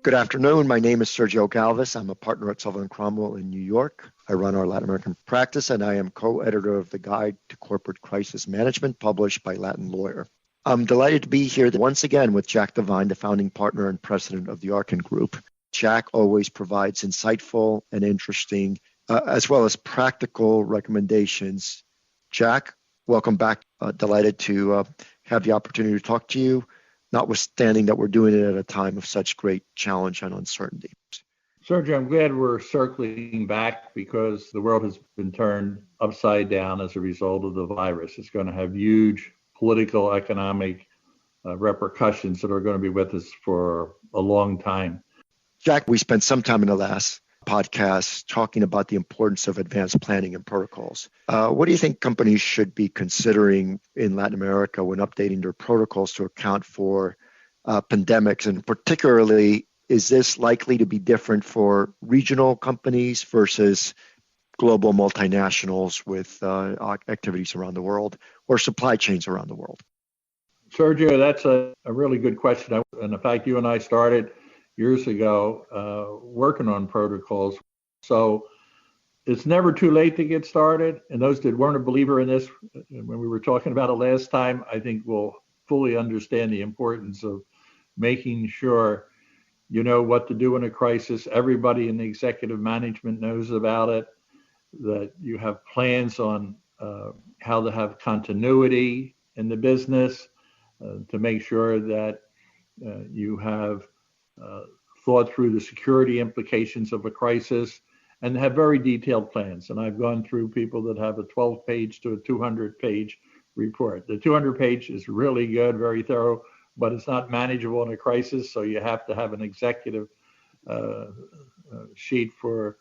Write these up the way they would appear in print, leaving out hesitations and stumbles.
Good afternoon. My name is Sergio Galvis. I'm a partner at Sullivan & Cromwell in New York. I run our Latin American practice, and I am co-editor of the Guide to Corporate Crisis Management, published by Latin Lawyer. I'm delighted to be here once again with Jack Devine, the founding partner and president of the Arkin Group. Jack always provides insightful and interesting, as well as practical recommendations. Jack, welcome back. Delighted to have the opportunity to talk to you, notwithstanding that we're doing it at a time of such great challenge and uncertainty. Sergio, I'm glad we're circling back because the world has been turned upside down as a result of the virus. It's going to have huge political, economic repercussions that are going to be with us for a long time. Jack, we spent some time in the last podcast talking about the importance of advanced planning and protocols. What do you think companies should be considering in Latin America when updating their protocols to account for pandemics? And particularly, is this likely to be different for regional companies versus global multinationals with activities around the world or supply chains around the world? Sergio, that's a really good question. And in fact, you and I started years ago working on protocols. So it's never too late to get started. And those that weren't a believer in this, when we were talking about it last time, I think will fully understand the importance of making sure you know what to do in a crisis. Everybody in the executive management knows about it, that you have plans on how to have continuity in the business, to make sure that you have thought through the security implications of a crisis and have very detailed plans. And I've gone through people that have a 12-page to a 200-page report. The 200-page is really good, very thorough, but it's not manageable in a crisis. So you have to have an executive sheet for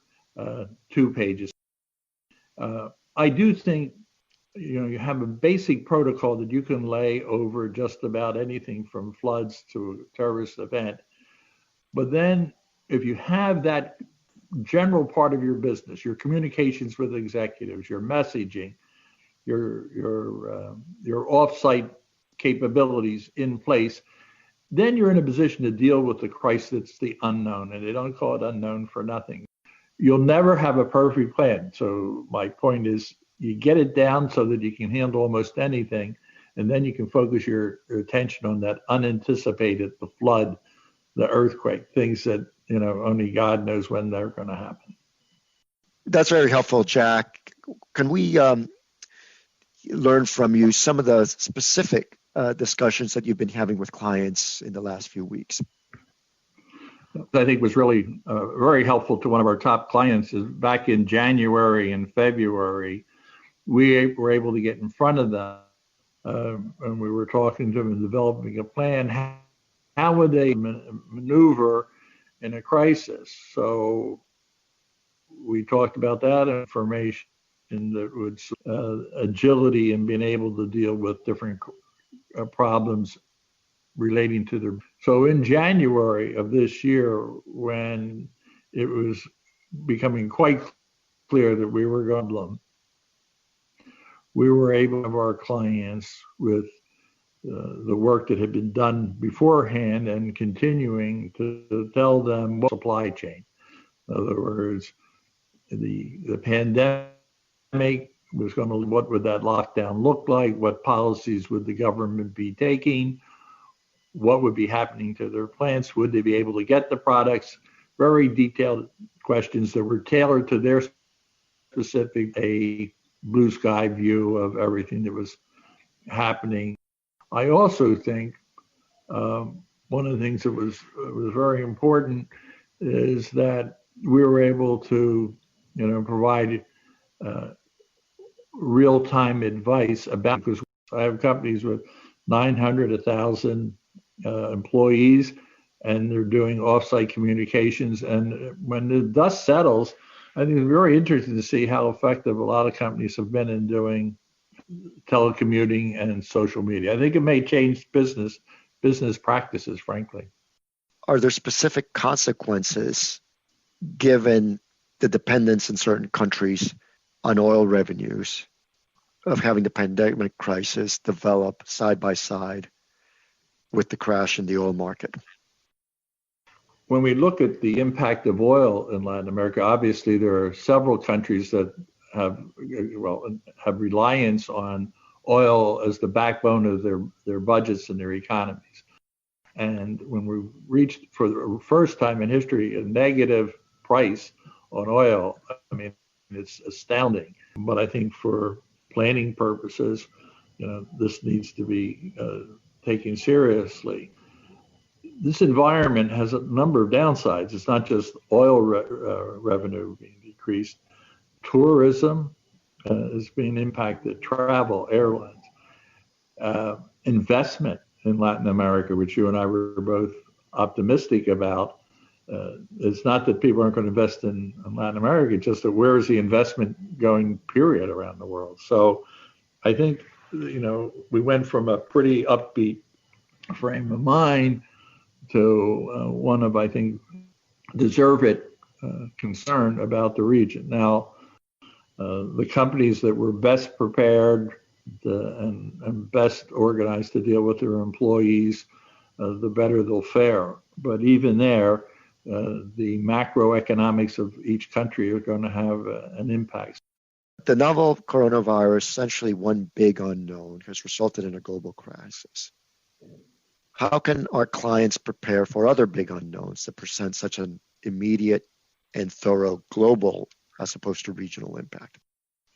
2 pages. I do think you have a basic protocol that you can lay over just about anything from floods to a terrorist event. But then if you have that general part of your business, your communications with executives, your messaging, your off-site capabilities in place, then you're in a position to deal with the crisis that's the unknown, and they don't call it unknown for nothing. You'll never have a perfect plan. So my point is you get it down so that you can handle almost anything, and then you can focus your attention on that unanticipated, the flood, the earthquake, things that only God knows when they're going to happen. That's very helpful, Jack. Can we learn from you some of the specific discussions that you've been having with clients in the last few weeks? I think was really very helpful to one of our top clients is back in January and February, we were able to get in front of them and we were talking to them and developing a plan. How would they maneuver in a crisis? So we talked about that information that would agility and being able to deal with different problems relating to their. So in January of this year, when it was becoming quite clear that we were going to, we were able to have our clients with the work that had been done beforehand and continuing to tell them what supply chain. In other words, the pandemic was going to, what would that lockdown look like? What policies would the government be taking? What would be happening to their plants? Would they be able to get the products? Very detailed questions that were tailored to their specific, a blue sky view of everything that was happening. I also think one of the things that was very important is that we were able to, provide real-time advice about, because I have companies with 900, 1,000 employees, and they're doing off-site communications. And when the dust settles, I think it's very interesting to see how effective a lot of companies have been in doing telecommuting and social media. I think it may change business practices, frankly. Are there specific consequences given the dependence in certain countries on oil revenues of having the pandemic crisis develop side by side with the crash in the oil market? when we look at the impact of oil in Latin America, obviously there are several countries that have reliance on oil as the backbone of their budgets and their economies. And when we reached, for the first time in history, a negative price on oil, I mean, it's astounding. But I think for planning purposes, this needs to be taken seriously. This environment has a number of downsides. It's not just oil revenue being decreased. Tourism is being impacted, travel, airlines, investment in Latin America, which you and I were both optimistic about. It's not that people aren't going to invest in Latin America, it's just that where is the investment going, period, around the world. So I think, we went from a pretty upbeat frame of mind to one of, I think, deserved concern about the region. Now, the companies that were best prepared and best organized to deal with their employees, the better they'll fare. But even there, the macroeconomics of each country are going to have an impact. The novel coronavirus, essentially one big unknown, has resulted in a global crisis. How can our clients prepare for other big unknowns that present such an immediate and thorough global as opposed to regional impact?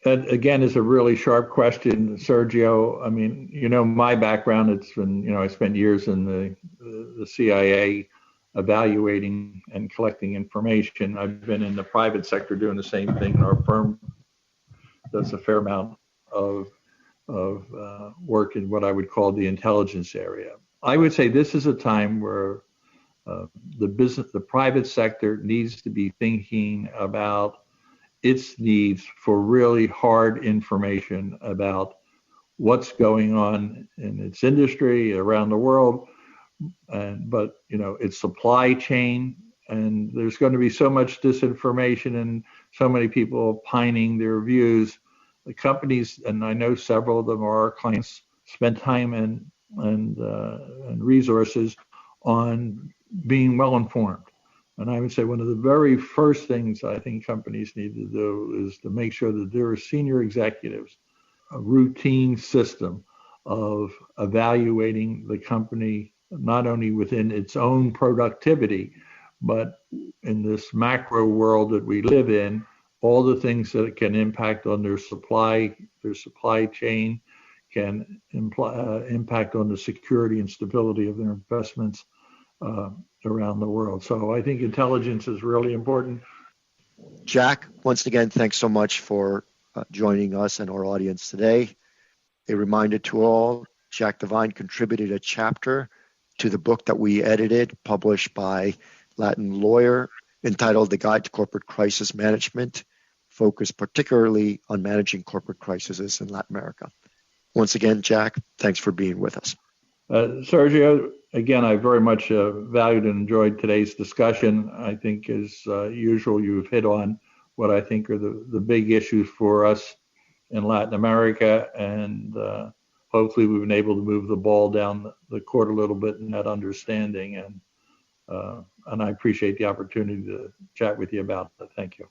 That, again, is a really sharp question, Sergio. I mean, my background, it's been, I spent years in the CIA evaluating and collecting information. I've been in the private sector doing the same thing. Our firm does a fair amount of work in what I would call the intelligence area. I would say this is a time where the private sector needs to be thinking about its needs for really hard information about what's going on in its industry around the world, but its supply chain. And there's going to be so much disinformation and so many people opining their views. The companies, and I know several of them are our clients, spend time and resources on being well informed. And I would say one of the very first things I think companies need to do is to make sure that there are senior executives, a routine system of evaluating the company, not only within its own productivity, but in this macro world that we live in, all the things that it can impact on their supply chain, can impact on the security and stability of their investments around the world. So I think intelligence is really important. Jack, once again, thanks so much for joining us and our audience today. A reminder to all, Jack Devine contributed a chapter to the book that we edited, published by Latin Lawyer, entitled The Guide to Corporate Crisis Management, focused particularly on managing corporate crises in Latin America. Once again, Jack, thanks for being with us. Sergio, again, I very much valued and enjoyed today's discussion. I think, as usual, you've hit on what I think are the big issues for us in Latin America, and hopefully we've been able to move the ball down the court a little bit in that understanding. And I appreciate the opportunity to chat with you about that. Thank you.